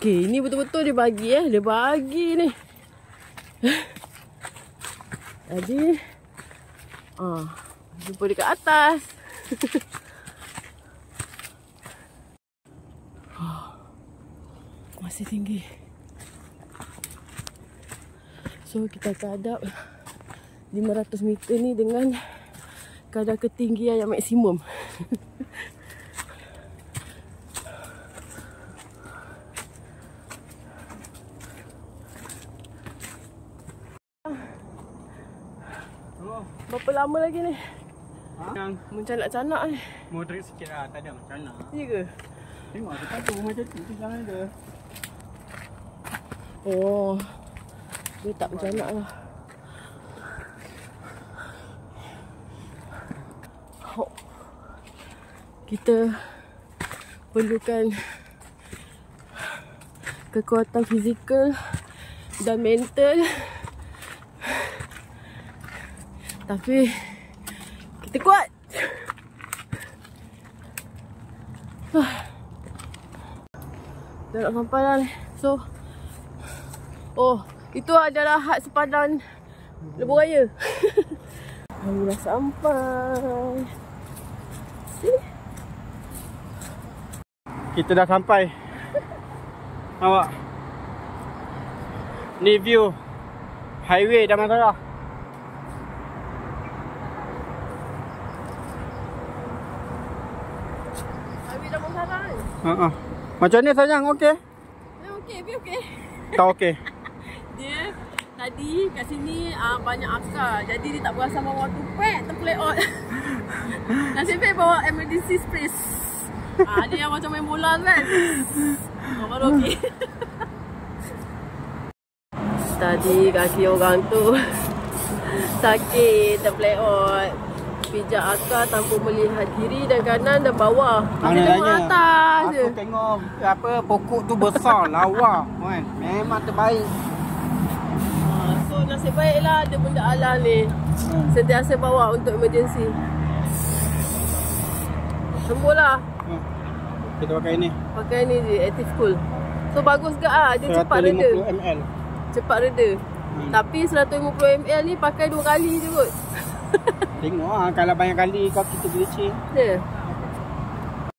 Okey, ini betul-betul dia bagi Dia bagi ni. Jadi jumpa dekat atas. Masih tinggi. So kita hadap 500 meter ni dengan kadar ketinggian yang maksimum. Berapa lama lagi ni? Mencanak-canak ni. Moderate sikit lah, tak ada mencanak. Ya ke? Tengok dekat tu macam tu jangan ada. Oh, dia tak mencanak lah. Kita perlukan kekuatan fizikal dan mental. Tapi kita kuat. Dah nak sampai lah ni. So, itu adalah had sepadan Lebuh Raya. Alhamdulillah sampai. Kita dah sampai. Awak. Ni view highway Damansara. Highway Damansara ni. Macam ni sayang, okey? Okey, okey. Tak okey. Dia tadi kat sini banyak akar. Jadi dia tak perasan bawa tu terplay out. Nasib baik bawa emergency sprays. Dia yang macam main bola kan. Baru okey. Tadi kaki orang tu sakit, terplay out. Pijak akar tanpa melihat kiri dan kanan dan bawah. Aku tengok atas je. Aku tengok pokok tu besar, lawa kan. Memang terbaik. So nasib baiklah ada benda alam ni. Sentiasa bawa untuk emergency. Sembuh lah. Kita pakai ni. Pakai ni je, Active Cool. So bagus ke dia cepat reda. 150 ml. Cepat reda. Tapi 150 ml ni pakai 2 kali je kot. Tengok kalau banyak kali kau kita boleh change. Ya.